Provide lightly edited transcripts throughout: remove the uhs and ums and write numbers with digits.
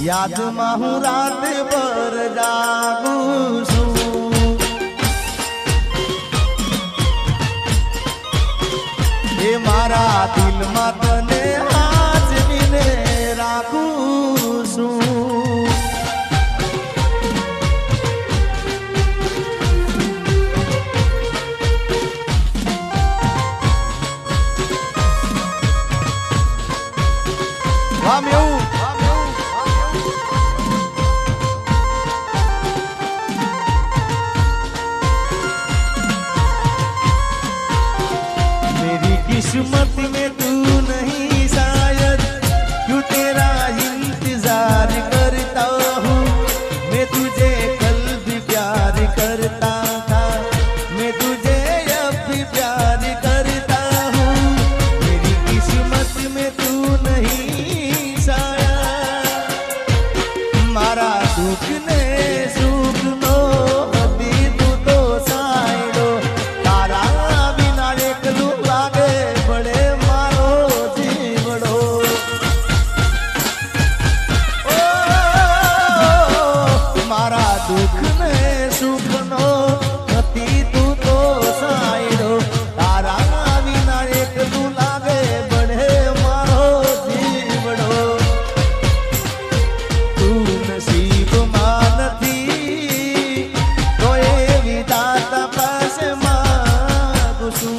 યાદમાં હું રાત ભર જાગું છું એ મારા દિલમાં તને હાજરીને રાખું છું किस्मत में तू नहीं शायद क्यों तेरा इंतजार करता हूँ मैं तुझे कल भी प्यार करता था मैं तुझे अब भी प्यार करता हूँ मेरी किस्मत में तू नहीं शायद मारा दुख ने सुख नो अभी तू तो साइडो तारा बिना एकलू लागे बड़े मारो जीवड़ो ओ मारा दुख ने सुख नो अति तू तो साइडो तारा बिना एकलू लागे बड़े मारो जीवड़ो तू नसीब मानती तो ये विधाता पास मांगू छू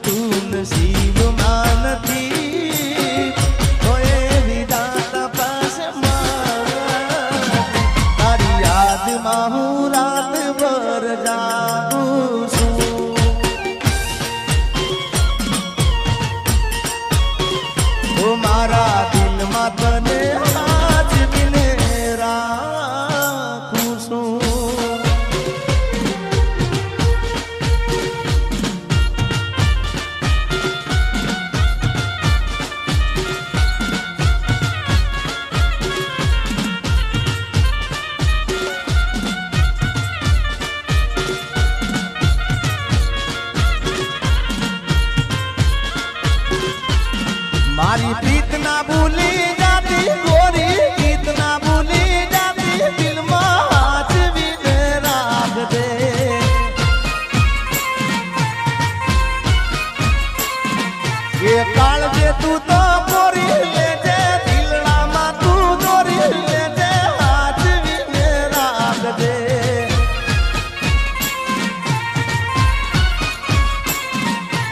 तू नसीब मानती तो ये विधाता पास मांगू तारी याद में हूँ रात भर जागूं छू ओ मारा दिल में तने हाजरीने રાખું છું મારી પ્રીત ના ભૂલી જાતી ગોરી ગીત ના ભૂલી જાતી દિલ માં હાજરીને રાખ દે એ કાળજે તું તો ગોરી લેજે દિલડામાં તું ગોરી લેજે હાજરીને રાખ દે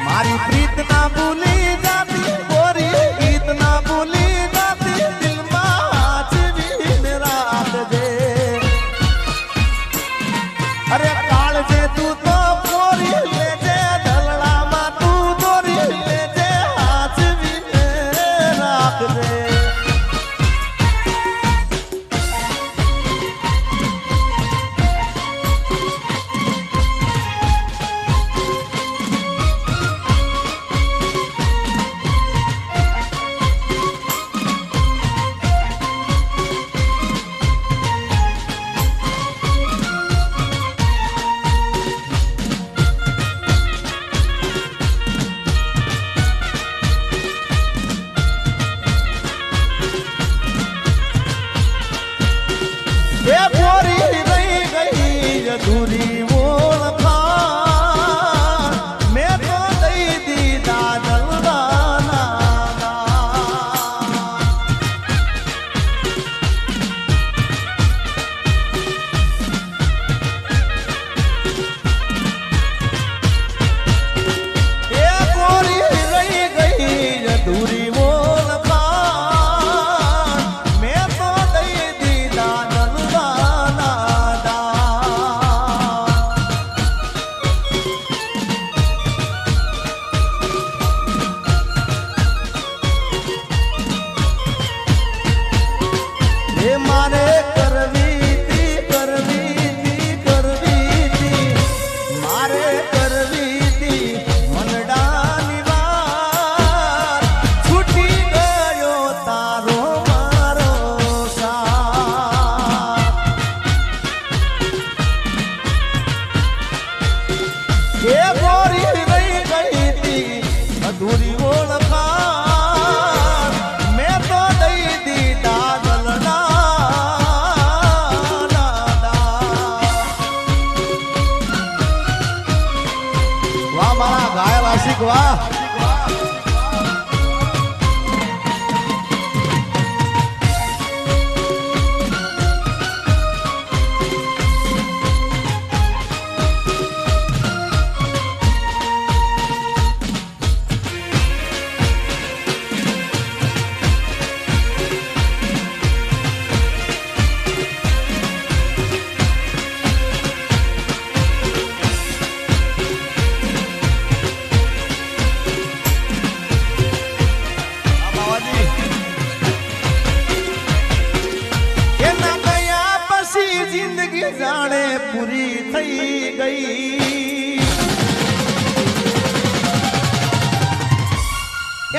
મારી પ્રીત ના ભૂલી જાતી ગોરી ગીત ના ભૂલી જાતી દિલમાં હાજરીને રાખ દે અરે કાળજે તું તો ગોરી લેજે દલડામાં તું ગોરી લેજે હાજરીને રાખ દે એ ગોરી રહી ગઈ અધૂરી ઓળખાણ મેં તો દઈ દીધા દલડાના એ ગોરી રહી ગઈ અધૂરી ઓળખાણ મેં તો દઈ દીધા દલડાના ગઈ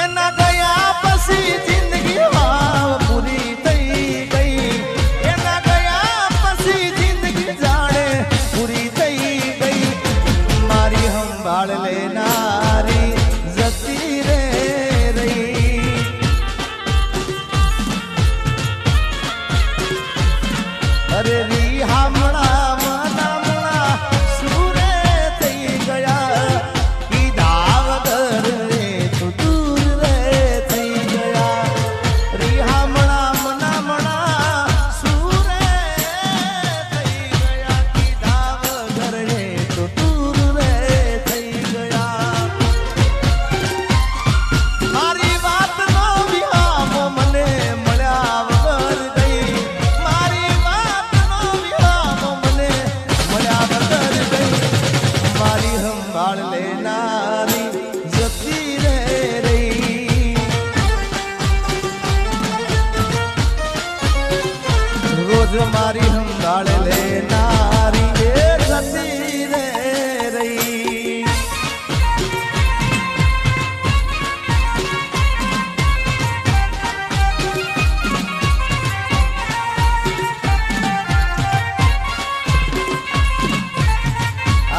એના ગયા પછી જિંદગી વાવ પૂરી થઈ ગઈ એના ગયા પછી જિંદગી જાણે પૂરી થઈ ગઈ મારી સંભાળ લેનારી જતી રે રહી અરે રી હામણા મનામણા સુરે થઈ ગયા કીધા વગર રે તો દૂર રે થઈ ગયા રી હામણા મનામણા સુરે થઈ ગયા કીધા વગર રે તો દૂર રે થઈ ગયા મારી વાત નો વિહામો મને મળ્યા વગર ગઈ મારી વાત નો વિહામો મને મળ્યા વગર ગઈ મારી સંભાળ લેનારી જતી રે રહી રોજ મારી સંભાળ લેનારી એ જતી રે રહી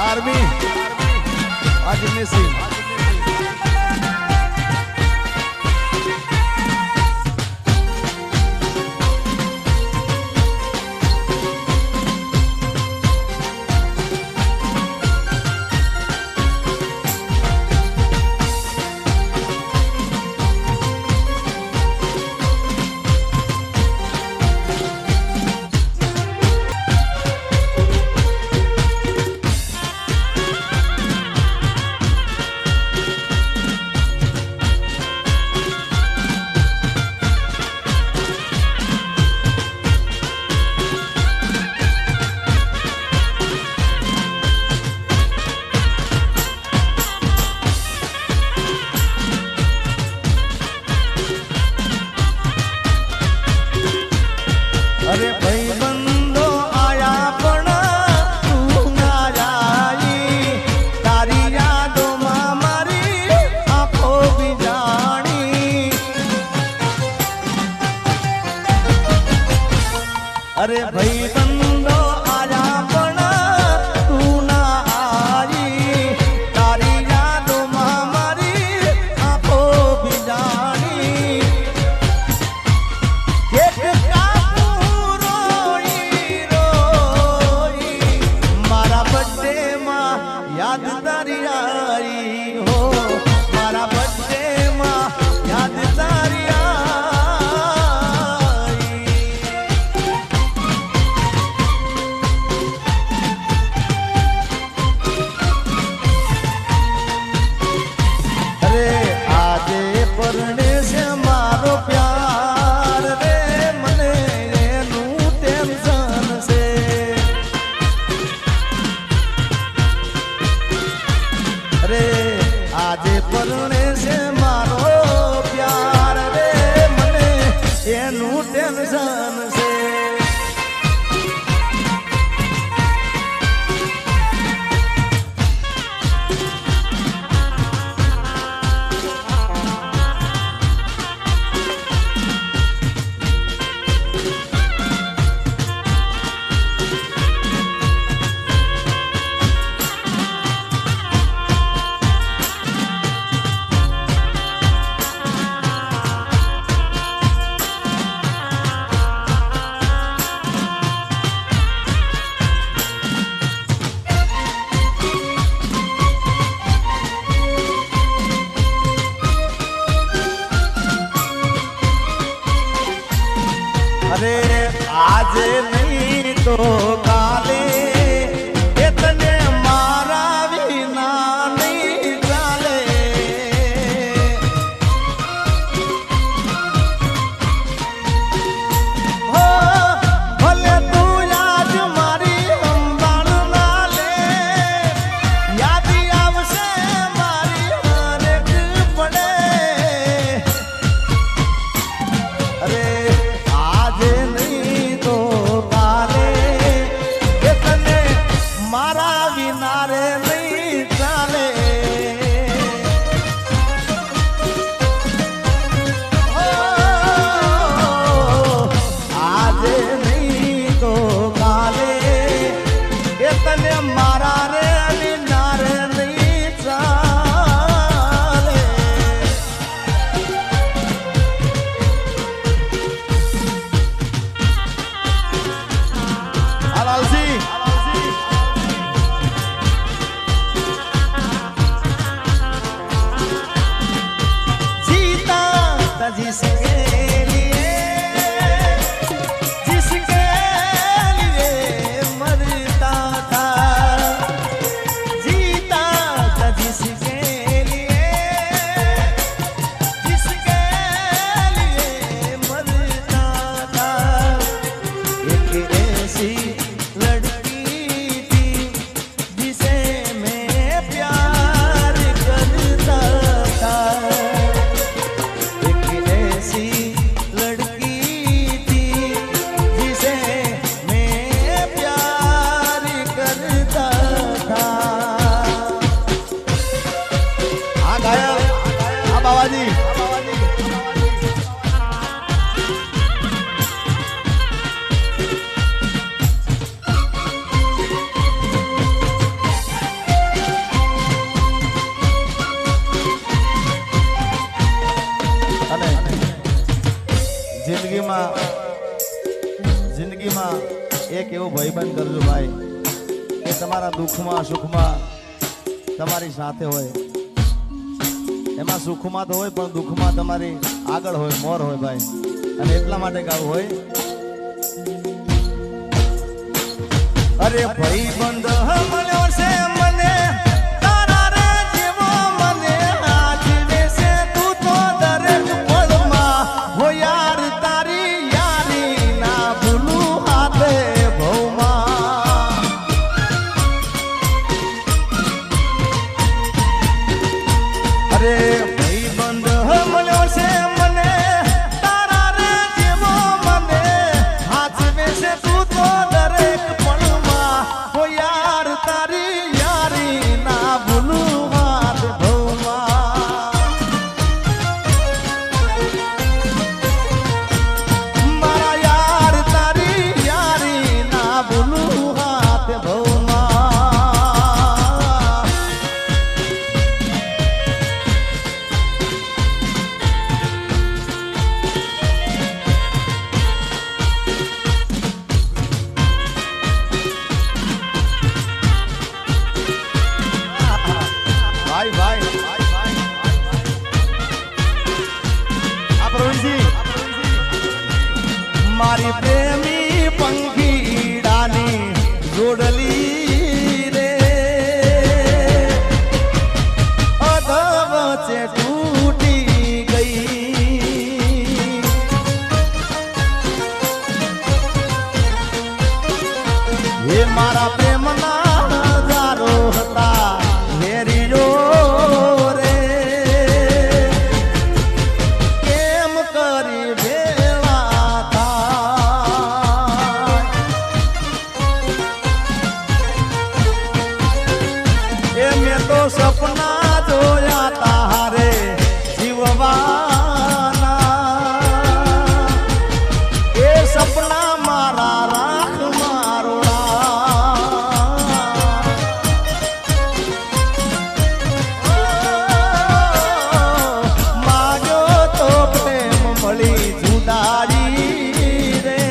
आर्मी अजमेर सिंह अरे भाई बंदो आया पण तू ना आई तारी यादों में मारी आंखों भी जानी अरे भाई बंदो आया पण तू ना आई तारी यादों में मारी आंखों भी जानी एक याद तारी आई हो मारा बर्थडे में याद तारी आई अरे आजे परणे से मारो प्यार रे मने एनु टेंशन से अरे आजे परणे से मारो प्यार रे मने एनु टेंशन से अरे आज नहीं तो काले इतने मारा विना नहीं चाले हो भले तू याद मारी संभाल ना ले याद आवसे मारी हरेक पड़े अरे आज नहीं तो काले જિંદગીમાં એક એવો ભાઈબંધ કરજો ભાઈ કે તમારા દુઃખમાં સુખમાં તમારી સાથે હોય. એમાં સુખમાં તો હોય પણ દુઃખમાં તમારી આગળ હોય, મોર હોય ભાઈ. અને એટલા માટે ગાવું હોય, અરે ભાઈબંધ મળ્યો છે મને તારા રે જેવો, મને આજીવે છે તું તો દરેક પળમાં. હો યાર તારી યારી ના ભૂલું હાથે ભવમાં. અરે ભાઈબંધ મળ્યો છે મને તારા રે જેવો, મને આજીવે છે તું તો દરેક પળમાં. હો યાર તારી યારી ના ભૂલું હાથ ભવમાં. મારા યાર તારી યારી ના ભૂલું હાથ ભવમાં. ભાઈ આ પ્રવીણજી, મારી પ્રેમી પંખીડાની જોડલી રે અધ વચ્ચે તૂટી ગઈ. એ મારા પ્રેમના હજારો હતા વેરીઓ રે, કેમ કરી ભેળા થાય. એ મેં તો સપના જોયા તારે જીવવાના, એ સપના મારા રાખ મારોડા. માગ્યો તો પ્રેમ મળી જુદારી રે,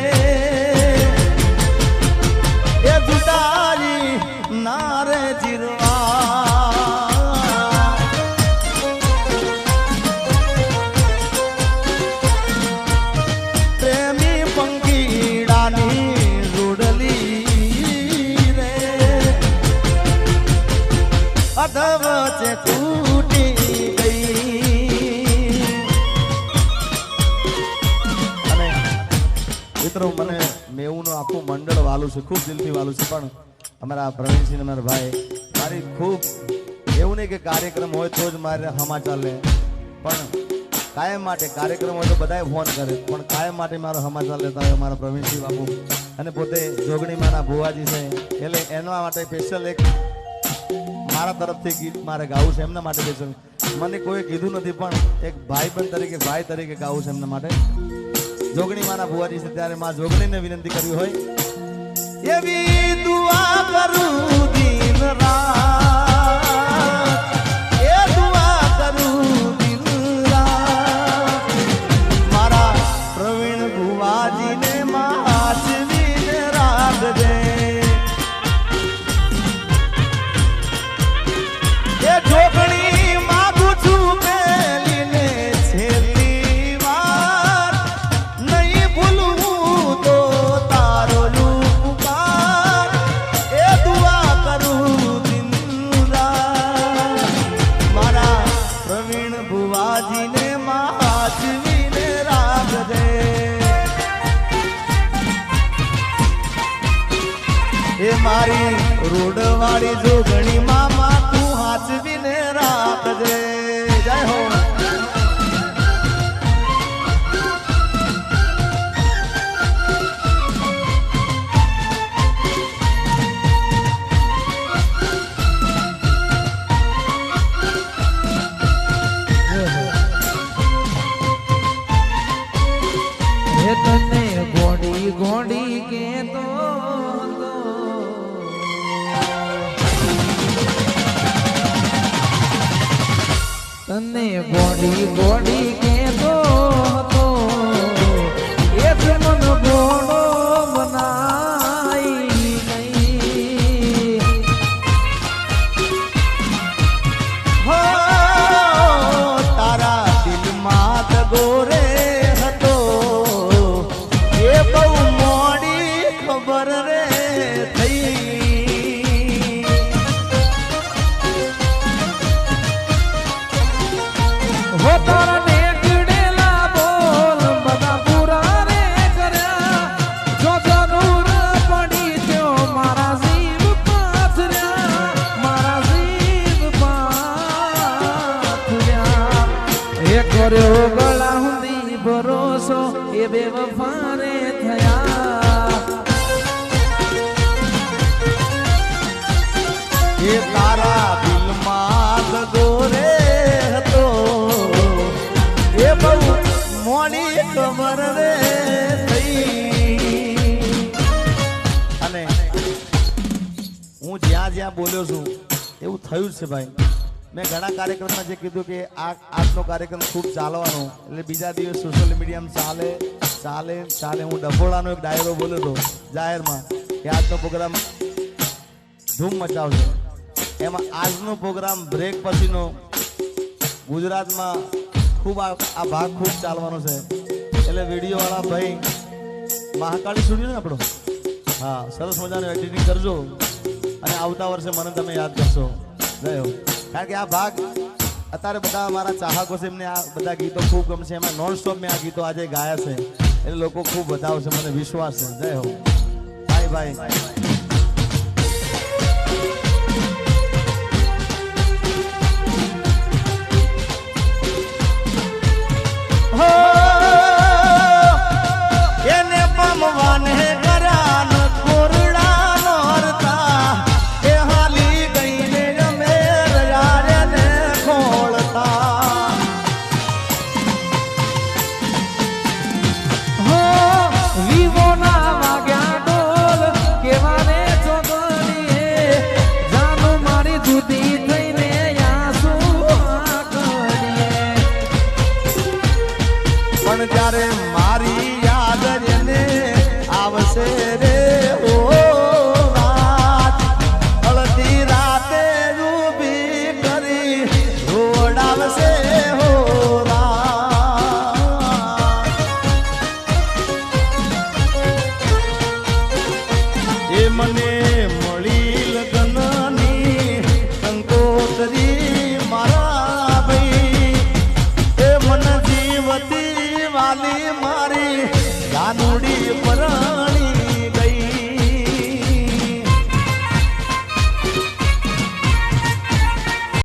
એ જુદારી ના રે જીરવા. પ્રેમી પંખીડાની જોડલી રે અધ વચ્ચે તૂટી ગઈ. અને મિત્રો મને મેવુંનું આખું મંડળ વાલું છે, ખૂબ દિલથી વાલું છે. પણ અમારા પ્રવીણસિંહ અમારા ભાઈ મારી ખૂબ એવું નહીં કે કાર્યક્રમ હોય તો જ મારે સમાચાર લે, પણ કાયમ માટે કાર્યક્રમ હોય તો બધાએ ફોન કરે, પણ કાયમ માટે મારો સમાચાર લેતા હોય અમારા પ્રવીણસિંહ બાપુ. અને પોતે જોગણીમાંના ભુવાજી છે, એટલે એના માટે સ્પેશિયલ એક મારા તરફથી ગીત મારે ગાવું છે એમના માટે. સ્પેશિયલ મને કોઈ કીધું નથી, પણ એક ભાઈબંધ તરીકે, ભાઈ તરીકે ગાવું છે એમના માટે. જોગણીમાંના ભુવાજી છે ત્યારે માં જોગણીને વિનંતી કરવી હોય, એવી દુઆ કરું દિન રાત, એ દુઆ કરું દિન રાત. મારા પ્રવીણ ભુવાજીને માચવીને રાખજે. એ જોગણી માગું છું પેલીને છેલ્લી વાર, નહીં ભૂલવું તો તારો ઉપકાર. એ દુઆ કરું દિન રાત, મારા પ્રવીણ ભુવાજીને માચવીને રાખજે. એ મારી રોડવાળી જોગણી મામા તું હાચવીને રાખજે. જય હો. તને ગોડી ગોડી કેતો હતો, તને કર્યો ગળા સુધી ભરોસો એ બેવફારે થયા એ તારા દિલમાં દગો રે હતો એ બહુ મોડી ખબર રે થઈ અને હું જ્યાં જ્યાં બોલ્યો છું એવું થયું જ છે ભાઈ મેં ઘણા કાર્યક્રમમાં જે કીધું કે આજનો કાર્યક્રમ ખૂબ ચાલવાનો એટલે બીજા દિવસ સોશિયલ મીડિયામાં ચાલે ચાલે ચાલે હું ડભોળાનો એક ડાયરો બોલ્યો હતો જાહેરમાં કે આજનો પ્રોગ્રામ ધૂમ મચાવશે એમાં આજનો પ્રોગ્રામ બ્રેક પછીનો ગુજરાતમાં ખૂબ આ ભાગ ખૂબ ચાલવાનો છે એટલે વિડીયોવાળા ભાઈ મહાકાળી સ્ટુડિયો ને આપણો હા સરસ મજાનું એડિટિંગ કરજો અને આવતા વર્ષે મને તમે યાદ કરશો જય હો કારણ કે આ ભાગ અત્યારે બધા મારા ચાહકો છે એમને આ બધા ગીતો ખૂબ ગમશે એમાં નોન સ્ટોપ મેં આ ગીતો આજે ગાયા છે એટલે લોકો ખૂબ વધાવશે મને વિશ્વાસ છે જય હો ભાઈ ભાઈ એને પામવાને કરાન કોરડા નોરતા એ હાલી ગઈને અમે રયાને ખોળતા હો વિવો ના વાગ્યા ડોલ કેવાને ચોગડીએ જાનું મારી જુદી થઈને આંસુ આકડીએ પણ જ્યારે મારી યાદ એને આવશે રે ઓ રાત અડધી રાતે રૂબી કરી રોડાવશે હો રાત એ મને મળી લગનની કંકોત્રી મારા ભાઈ એ મન જીવતી વાલી મારી ગાનુડી પરણી